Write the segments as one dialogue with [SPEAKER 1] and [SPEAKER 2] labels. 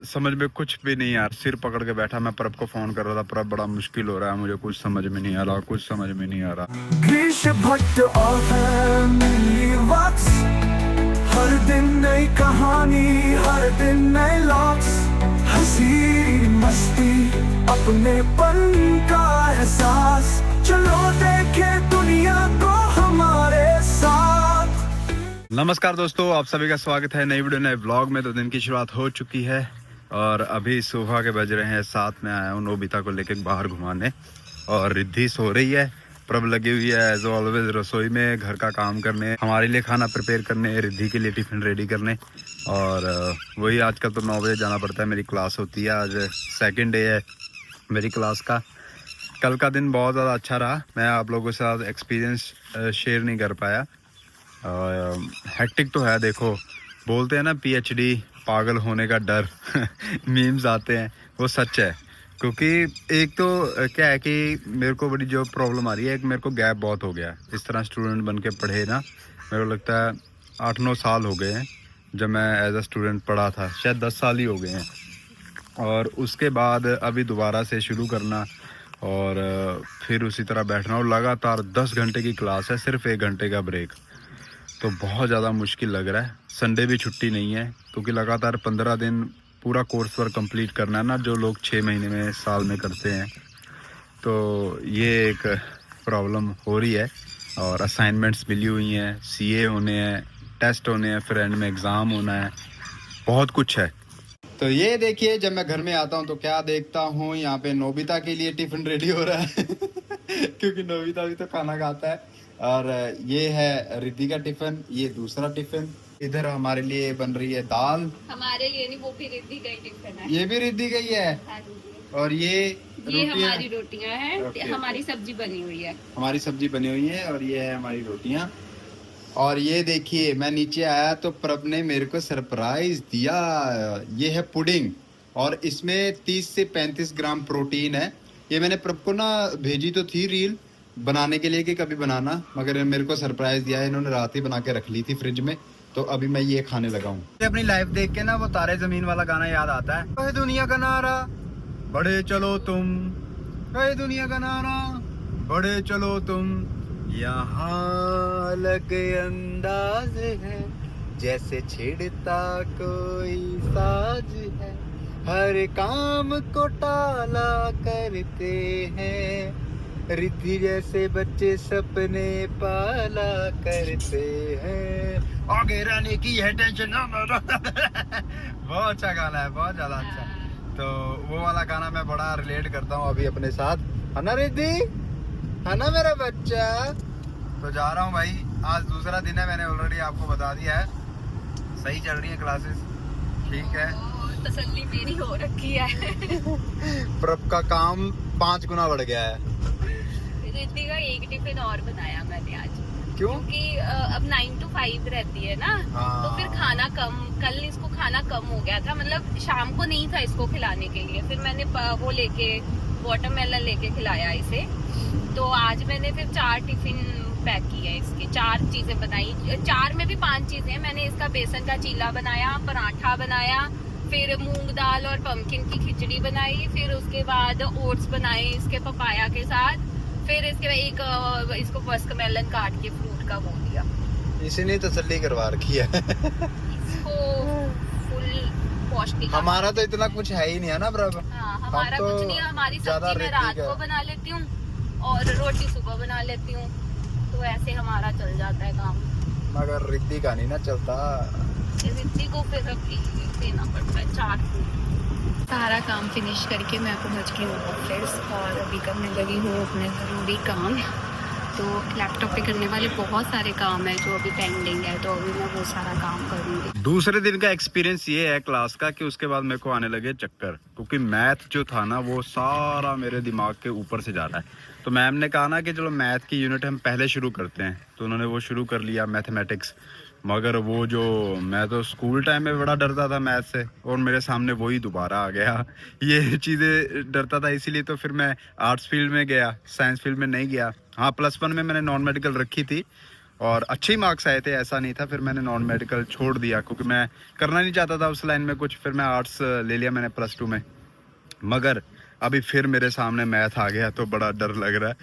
[SPEAKER 1] समझ में कुछ भी नहीं यार, सिर पकड़ के बैठा। मैं प्रभ को फोन कर रहा था, प्रभ बड़ा मुश्किल हो रहा है, मुझे कुछ समझ में नहीं आ रहा, कुछ समझ में नहीं आ रहा।
[SPEAKER 2] ग्रीश भट्ट और फैमिली वॉक्स, हर दिन नई कहानी, हर दिन नए लॉक्स, हंसी मस्ती अपनेपन का एहसास, चलो देखे दुनिया को हमारे साथ।
[SPEAKER 1] नमस्कार दोस्तों, आप सभी का स्वागत है नई वीडियो नए व्लॉग में। तो दिन की शुरुआत हो चुकी है और अभी सुबह के बज रहे हैं 7। में आया हूँ नोबिता को लेकर बाहर घुमाने और रिद्धि सो रही है। प्रभ लगी हुई है एज ऑलवेज रसोई में, घर का काम करने, हमारे लिए खाना प्रिपेयर करने, रिद्धि के लिए टिफिन रेडी करने। और वही आजकल तो 9 बजे जाना पड़ता है, मेरी क्लास होती है। आज सेकेंड डे है मेरी क्लास का। कल का दिन बहुत ज़्यादा अच्छा रहा, मैं आप लोगों के साथ एक्सपीरियंस शेयर नहीं कर पाया। हेक्टिक तो है, देखो बोलते हैं ना पीएचडी पागल होने का डर मीम्स आते हैं, वो सच है। क्योंकि एक तो क्या है कि मेरे को बड़ी जो प्रॉब्लम आ रही है, एक मेरे को गैप बहुत हो गया। इस तरह स्टूडेंट बन के पढ़े ना, मेरे को लगता है 8-9 साल हो गए हैं जब मैं एज अ स्टूडेंट पढ़ा था, शायद 10 साल ही हो गए हैं। और उसके बाद अभी दोबारा से शुरू करना और फिर उसी तरह बैठना, और लगातार 10 घंटे की क्लास है, सिर्फ 1 घंटे का ब्रेक। तो बहुत ज़्यादा मुश्किल लग रहा है। संडे भी छुट्टी नहीं है, क्योंकि लगातार 15 दिन पूरा कोर्स वर्क कंप्लीट करना है ना, जो लोग 6 महीने में साल में करते हैं। तो ये एक प्रॉब्लम हो रही है। और असाइनमेंट्स मिली हुई हैं, सीए होने हैं, टेस्ट होने हैं, फिर एंड में एग्ज़ाम होना है, बहुत कुछ है। तो ये देखिए, जब मैं घर में आता हूँ तो क्या देखता हूँ, यहाँ पे नोबिता के लिए टिफ़िन रेडी हो रहा है क्योंकि नोबिता भी तो खाना खाता है। और ये है रिद्धि का टिफिन, ये दूसरा टिफिन। इधर हमारे लिए बन रही है दाल।
[SPEAKER 3] हमारे लिए नहीं, वो भी रिद्धि का ही टिफिन है।
[SPEAKER 1] ये भी रिद्धि का ही है।
[SPEAKER 3] हाँ जी।
[SPEAKER 1] और ये
[SPEAKER 3] हमारी रोटियां हैं। हमारी सब्जी बनी हुई है।
[SPEAKER 1] हमारी सब्जी बनी हुई है और ये है हमारी रोटियां। और ये देखिए, मैं नीचे आया तो प्रभ ने मेरे को सरप्राइज दिया। ये है पुडिंग और इसमें 30 से 35 ग्राम प्रोटीन है। ये मैंने प्रभ को ना भेजी तो थी रील बनाने के लिए कि कभी बनाना, मगर मेरे को सरप्राइज दिया है इन्होंने, रात ही बना के रख ली थी फ्रिज में। तो अभी मैं ये खाने लगा हूँ। अपनी लाइफ देख के ना वो तारे जमीन वाला गाना याद आता है। कहे दुनिया का नारा बड़े चलो तुम, कहे दुनिया का नारा बड़े चलो तुम, यहाँ अलग अंदाज है जैसे छिड़ता कोई साज है, हर काम को टाला करते हैं, रिद्धि जैसे बच्चे सपने पाला करते हैं, आगे रहने की है टेंशन बहुत अच्छा गाना है, बहुत ज्यादा अच्छा। तो वो वाला गाना मैं बड़ा रिलेट करता हूँ अभी अपने साथ, है ना रिद्धि, है ना मेरा बच्चा। तो जा रहा हूँ भाई, आज दूसरा दिन है, मैंने ऑलरेडी आपको बता दिया है। सही चल रही है क्लासेस, ठीक है।
[SPEAKER 3] तसल्ली मेरी हो रखी है
[SPEAKER 1] प्रभ का काम 5 गुना बढ़ गया है।
[SPEAKER 3] रिद्धि का एक टिफिन और बनाया मैंने आज,
[SPEAKER 1] क्यों?
[SPEAKER 3] क्योंकि अब 9 to 5 रहती है ना। तो फिर खाना कम, कल इसको खाना कम हो गया था, मतलब शाम को नहीं था इसको खिलाने के लिए। फिर मैंने वो लेके वाटरमेलन लेके खिलाया इसे। तो आज मैंने फिर 4 टिफिन पैक किए, इसकी 4 चीजें बनाई। 4 में भी 5 चीजें। मैंने इसका बेसन का चीला बनाया, पराठा बनाया, फिर मूंग दाल और पम्पकिन की खिचड़ी बनाई, फिर उसके बाद ओट्स बनाए इसके पपाया के साथ, फिर इसके एक इसको मस्कमेलन काट के फ्रूट का वो दिया।
[SPEAKER 1] इसीलिए तसल्ली करवा रखी है
[SPEAKER 3] इसको फुल पौष्टिक।
[SPEAKER 1] हमारा तो इतना कुछ है ही नहीं है ना प्रभ।
[SPEAKER 3] हाँ, हमारा
[SPEAKER 1] तो
[SPEAKER 3] कुछ नहीं है। हमारी सब्जी मैं रात को बना लेती हूँ और रोटी सुबह बना लेती हूँ, तो ऐसे हमारा चल जाता है काम।
[SPEAKER 1] मगर रिद्धि का नहीं ना चलता,
[SPEAKER 3] रिद्धि को फिर देना पड़ता है 4 फूड। सारा काम फिनिश करके मैं पहुंच गई हूँ ऑफिस और अभी करने लगी हूँ अपने ज़रूरी काम। तो लैपटॉप पे करने वाले बहुत सारे काम है जो अभी पेंडिंग है, तो अभी मैं वो सारा काम करूँगी।
[SPEAKER 1] दूसरे दिन का एक्सपीरियंस ये है क्लास का कि उसके बाद मेरे को आने लगे चक्कर, क्योंकि मैथ जो था ना वो सारा मेरे दिमाग के ऊपर से जा रहा है। तो मैम ने कहा ना कि चलो मैथ की यूनिट हम पहले शुरू करते हैं, तो उन्होंने वो शुरू कर लिया मैथमेटिक्स। मगर वो जो मैं तो स्कूल टाइम में बड़ा डरता था मैथ से, और मेरे सामने वही दोबारा आ गया। ये चीज़ें डरता था, इसीलिए तो फिर मैं आर्ट्स फील्ड में गया, साइंस फील्ड में नहीं गया। हाँ, +1 में मैंने नॉन मेडिकल रखी थी और अच्छे ही मार्क्स आए थे, ऐसा नहीं था। फिर मैंने नॉन मेडिकल छोड़ दिया क्योंकि मैं करना नहीं चाहता था उस लाइन में कुछ। फिर मैं आर्ट्स ले लिया मैंने +2 में, मगर अभी फिर मेरे सामने मैथ आ गया तो बड़ा डर लग रहा है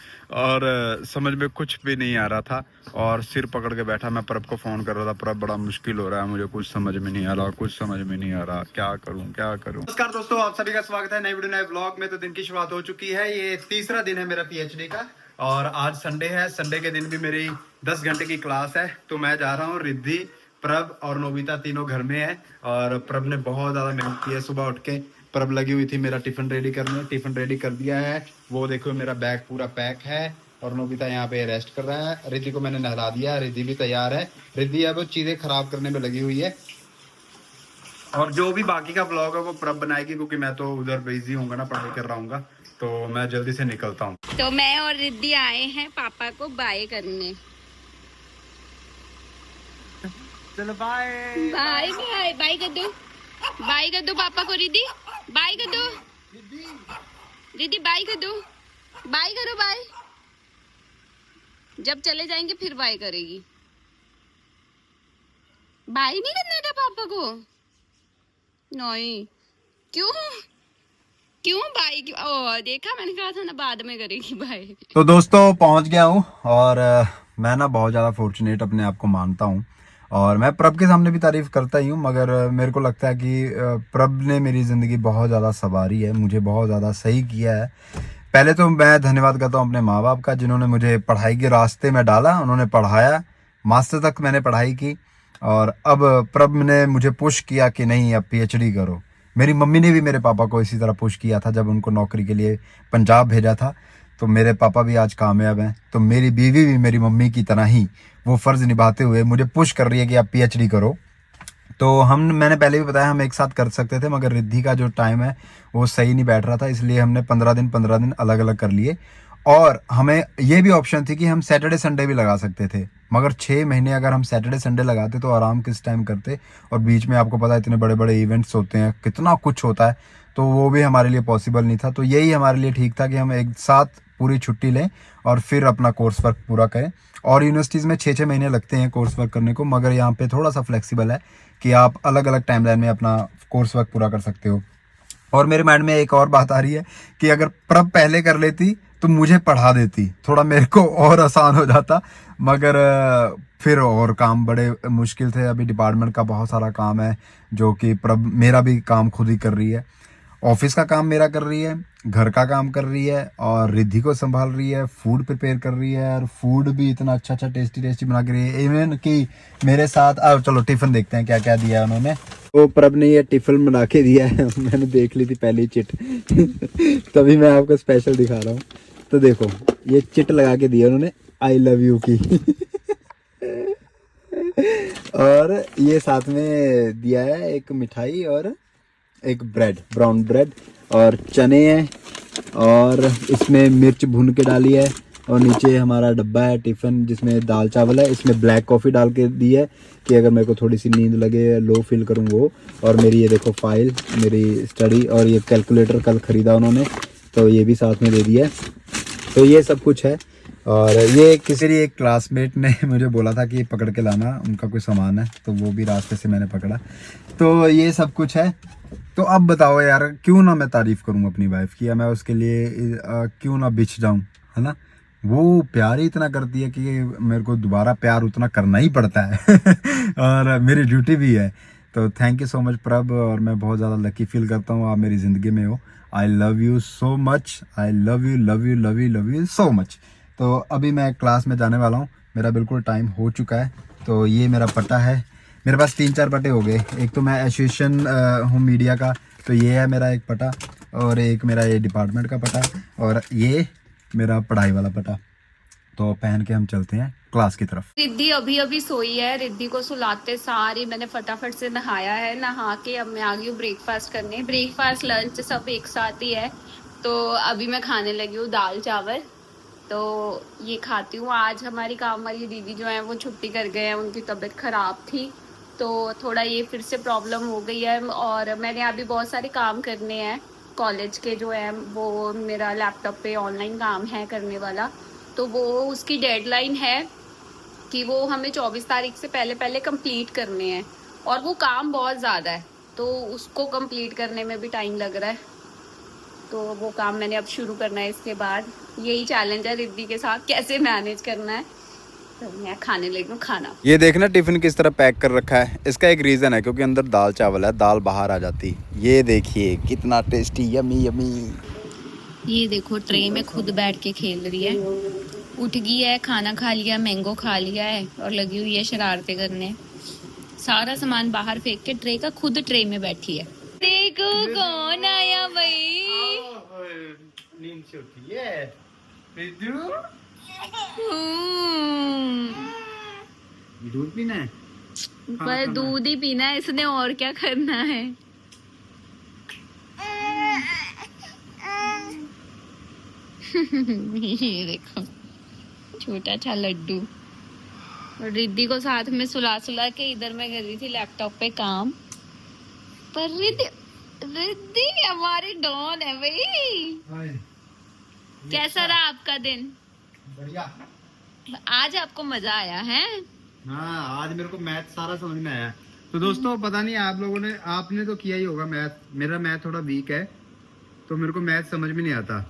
[SPEAKER 1] और समझ में कुछ भी नहीं आ रहा था। और सिर पकड़ के बैठा, मैं प्रभ को फ़ोन कर रहा था, प्रभ बड़ा मुश्किल हो रहा है, मुझे कुछ समझ में नहीं आ रहा, कुछ समझ में नहीं आ रहा, क्या करूं क्या करूं। नमस्कार दोस्तों, आप सभी का स्वागत है नई वीडियो नए ब्लॉग में। तो दिन की शुरुआत हो चुकी है, ये तीसरा दिन है मेरा PhD का और आज संडे है। संडे के दिन भी मेरी 10 घंटे की क्लास है, तो मैं जा रहा हूँ। रिद्धि, प्रभ और नोबिता तीनों घर में है और प्रभ ने बहुत ज़्यादा मेहनत की है। सुबह उठ के प्रभ लगी हुई थी मेरा टिफिन रेडी करने, टिफिन रेडी कर दिया है। वो देखो मेरा बैग पूरा पैक है और नोबिता यहाँ पे रेस्ट कर रहा है। रिद्धि को मैंने नहला दिया, रिद्धि भी तैयार है। रिद्धि अब चीज़ें खराब करने में लगी हुई है और जो भी बाकी का ब्लॉग है वो प्रभ बनाएगी क्योंकि मैं तो उधर बिजी हूँ ना, पढ़ाई कर रहा हूँ। तो मैं जल्दी से निकलता हूँ।
[SPEAKER 3] तो मैं और रिद्धि आए हैं पापा को बाय करने।
[SPEAKER 1] चलो बाय
[SPEAKER 3] बाय बाय बाय कर दो, बाय कर दो पापा को। रिद्धि बाय कर दो, रिद्धि बाय कर दो, बाय करो बाय। जब चले जाएंगे फिर बाय करेगी, बाय नहीं करना था पापा को। नहीं क्यों क्यों बाय क्यों? ओ देखा, मैंने कहा था ना बाद में करेगी बाय।
[SPEAKER 1] तो दोस्तों पहुंच गया हूँ और मैं ना बहुत ज़्यादा फॉर्चुनेट अपने आप को मानता हूँ और मैं प्रभ के सामने भी तारीफ करता ही हूँ, मगर मेरे को लगता है कि प्रभ ने मेरी ज़िंदगी बहुत ज़्यादा संवारी है, मुझे बहुत ज़्यादा सही किया है। पहले तो मैं धन्यवाद करता हूँ अपने माँ बाप का, जिन्होंने मुझे पढ़ाई के रास्ते में डाला, उन्होंने पढ़ाया, मास्टर तक मैंने पढ़ाई की और अब प्रभ ने मुझे पुश किया कि नहीं अब PhD करो। मेरी मम्मी ने भी मेरे पापा को इसी तरह पुश किया था जब उनको नौकरी के लिए पंजाब भेजा था। तो मेरे पापा भी आज कामयाब हैं, तो मेरी बीवी भी मेरी मम्मी की तरह ही वो फ़र्ज़ निभाते हुए मुझे पुश कर रही है कि आप PhD करो। तो मैंने पहले भी बताया हम एक साथ कर सकते थे, मगर रिद्धि का जो टाइम है वो सही नहीं बैठ रहा था, इसलिए हमने 15 दिन अलग अलग कर लिए। और हमें ये भी ऑप्शन थी कि हम सैटरडे संडे भी लगा सकते थे, मगर 6 महीने अगर हम सैटरडे संडे लगाते तो आराम किस टाइम करते। और बीच में आपको पता है इतने बड़े बड़े इवेंट्स होते हैं, कितना कुछ होता है, तो वो भी हमारे लिए पॉसिबल नहीं था। तो यही हमारे लिए ठीक था कि हम एक साथ पूरी छुट्टी लें और फिर अपना कोर्स वर्क पूरा करें। और यूनिवर्सिटीज़ में 6-6 महीने लगते हैं कोर्स वर्क करने को, मगर यहाँ पे थोड़ा सा फ्लेक्सिबल है कि आप अलग अलग टाइमलाइन में अपना कोर्स वर्क पूरा कर सकते हो। और मेरे माइंड में एक और बात आ रही है कि अगर प्रभ पहले कर लेती तो मुझे पढ़ा देती, थोड़ा मेरे को और आसान हो जाता, मगर फिर और काम बड़े मुश्किल थे। अभी डिपार्टमेंट का बहुत सारा काम है जो कि प्रभ मेरा भी काम खुद ही कर रही है, ऑफिस का काम मेरा कर रही है, घर का काम कर रही है और रिद्धि को संभाल रही है, फूड प्रिपेयर कर रही है और फूड भी इतना अच्छा अच्छा टेस्टी बना के रही है। इवन कि मेरे साथ चलो टिफिन देखते हैं क्या क्या दिया है उन्होंने। तो प्रभ ने ये टिफिन बना के दिया है, मैंने देख ली थी पहली चिट तभी मैं आपको स्पेशल दिखा रहा हूँ। तो देखो ये चिट लगा के दिया उन्होंने, आई लव यू की और ये साथ में दिया है एक मिठाई और एक ब्रेड, ब्राउन ब्रेड और चने हैं और इसमें मिर्च भून के डाली है। और नीचे हमारा डब्बा है टिफ़िन जिसमें दाल चावल है, इसमें ब्लैक कॉफ़ी डाल के दी है कि अगर मेरे को थोड़ी सी नींद लगे, लो फील करूँ वो। और मेरी ये देखो फाइल, मेरी स्टडी और ये कैलकुलेटर कल ख़रीदा उन्होंने, तो ये भी साथ में दे दिया है। तो ये सब कुछ है। और ये किसी एक क्लासमेट ने मुझे बोला था कि पकड़ के लाना, उनका कोई सामान है, तो वो भी रास्ते से मैंने पकड़ा। तो ये सब कुछ है। तो अब बताओ यार, क्यों ना मैं तारीफ़ करूँ अपनी वाइफ की, या मैं उसके लिए क्यों ना बिछ जाऊँ, है ना। वो प्यार ही इतना करती है कि मेरे को दोबारा प्यार उतना करना ही पड़ता है और मेरी ड्यूटी भी है। तो थैंक यू सो मच प्रभ, और मैं बहुत ज़्यादा लकी फील करता हूँ आप मेरी ज़िंदगी में हो। I love you so much, I love you love you love you love you so much. तो अभी मैं क्लास में जाने वाला हूँ, मेरा बिल्कुल टाइम हो चुका है। तो ये मेरा पता है, मेरे पास 3-4 पटे हो गए। एक तो मैं एसोसिएशन हूँ मीडिया का, तो ये है मेरा एक पटा, और एक मेरा ये डिपार्टमेंट का पटा, और ये मेरा पढ़ाई वाला पटा। तो पहन के हम चलते हैं क्लास की तरफ।
[SPEAKER 3] रिद्धि अभी अभी सोई है, रिद्धि को सुलाते सारी मैंने फटाफट से नहाया है, नहा के अब मैं आ गई हूँ ब्रेकफास्ट करने। ब्रेकफास्ट लंच सब एक साथ ही है। तो अभी मैं खाने लगी हूँ दाल चावल, तो ये खाती हूँ। आज हमारी काम वाली दीदी जो है वो छुट्टी कर गए हैं, उनकी तबीयत ख़राब थी, तो थोड़ा ये फिर से प्रॉब्लम हो गई है। और मैंने अभी बहुत सारे काम करने हैं कॉलेज के, जो है वो मेरा लैपटॉप पे ऑनलाइन काम है करने वाला, तो वो उसकी डेडलाइन है कि वो हमें 24 तारीख से पहले पहले कंप्लीट करने हैं, और वो काम बहुत ज़्यादा है तो उसको कंप्लीट करने में भी टाइम लग रहा है। तो वो काम मैंने अब शुरू करना है। इसके बाद यही चैलेंज है रिद्धि के साथ, कैसे मैनेज करना है। तो मैं खाने लगी हूँ खाना।
[SPEAKER 1] ये देखना टिफिन किस तरह पैक कर रखा है। इसका एक रीज़न है, क्योंकि अंदर दाल चावल है, दाल बाहर आ जाती। ये देखिए कितना टेस्टी, यमी यमी।
[SPEAKER 3] ये देखो ट्रे में खुद बैठ के खेल रही है, उठ गई है, खाना खा लिया, मैंगो खा लिया है और लगी हुई है शरारतें करने। सारा सामान बाहर फेंक के ट्रे का खुद ट्रे में बैठी है। देखो कौन आया भाई।
[SPEAKER 1] नींद से उठी है रिद्धू। दूध पीना है,
[SPEAKER 3] पर दूध ही पीना है इसने, और क्या करना है। ये देखो छोटा सा लड्डू। और रिद्धि को साथ में सुला सुला के इधर मैं कर रही थी लैपटॉप पे काम। पर रिद्धि हमारी डॉन है भाई। कैसा रहा आपका दिन?
[SPEAKER 1] बढ़िया।
[SPEAKER 3] आज आपको मजा आया है?
[SPEAKER 1] हाँ, आज मेरे को मैथ सारा समझ में आया। तो दोस्तों पता नहीं आप लोगों ने, आपने तो किया ही होगा मैथ। मेरा मैथ थोड़ा वीक है तो मेरे को मैथ समझ में नहीं आता।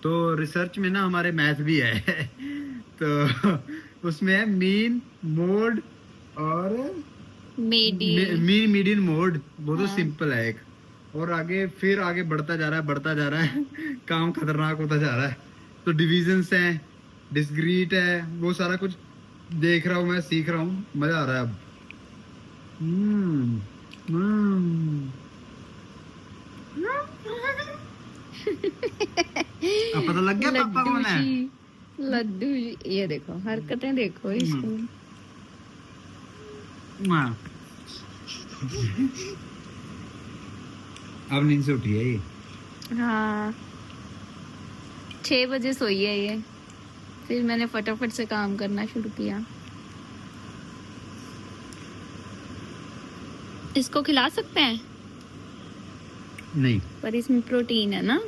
[SPEAKER 1] तो रिसर्च में ना हमारे मैथ भी है तो उसमें है मीन, मोड और मीन मीडियन मोड। वो तो सिंपल है एक, और आगे फिर आगे बढ़ता जा रहा है काम खतरनाक होता जा रहा है। तो डिविजन्स हैं, डिस्क्रीट है, वो सारा कुछ देख रहा हूँ मैं, सीख रहा हूँ, मजा आ रहा है अब। अब पता लग गया पापा कौन है।
[SPEAKER 3] लड्डू जी, ये देखो हरकतें देखो इसकी।
[SPEAKER 1] अब नींद से उठी है ये।
[SPEAKER 3] हाँ 6 बजे सोई है ये। फिर मैंने फटाफट से काम करना शुरू किया। इसको खिला सकते हैं?
[SPEAKER 1] नहीं,
[SPEAKER 3] पर इसमें प्रोटीन है ना।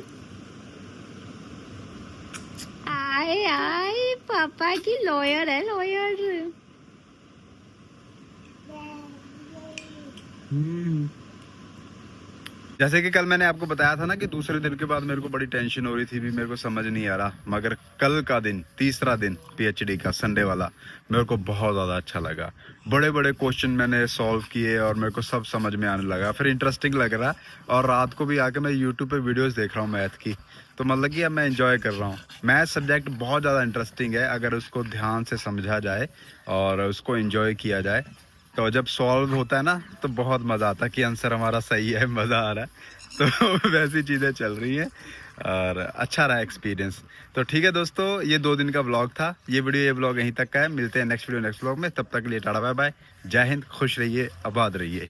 [SPEAKER 3] आए आए पापा की लॉयर है, लॉयर।
[SPEAKER 1] जैसे कि कल मैंने आपको बताया था ना कि दूसरे दिन के बाद मेरे को बड़ी टेंशन हो रही थी, भी मेरे को समझ नहीं आ रहा। मगर कल का दिन, तीसरा दिन पीएचडी का, संडे वाला, मेरे को बहुत ज़्यादा अच्छा लगा। बड़े बड़े क्वेश्चन मैंने सॉल्व किए और मेरे को सब समझ में आने लगा, फिर इंटरेस्टिंग लग रहा। और रात को भी आके मैं यूट्यूब पे वीडियोस देख रहा हूँ मैथ की, तो मतलब कि अब मैं एंजॉय कर रहा हूँ। मैथ सब्जेक्ट बहुत ज़्यादा इंटरेस्टिंग है अगर उसको ध्यान से समझा जाए और उसको एंजॉय किया जाए। तो जब सॉल्व होता है ना तो बहुत मज़ा आता है कि आंसर हमारा सही है, मज़ा आ रहा है। तो वैसी चीज़ें चल रही हैं और अच्छा रहा एक्सपीरियंस। तो ठीक है दोस्तों, ये 2 दिन का व्लॉग था। ये व्लॉग यहीं तक का है। मिलते हैं नेक्स्ट वीडियो नेक्स्ट व्लॉग में। तब तक के लिए टाटा बाय बाय। जय हिंद, खुश रहिए, आबाद रहिए।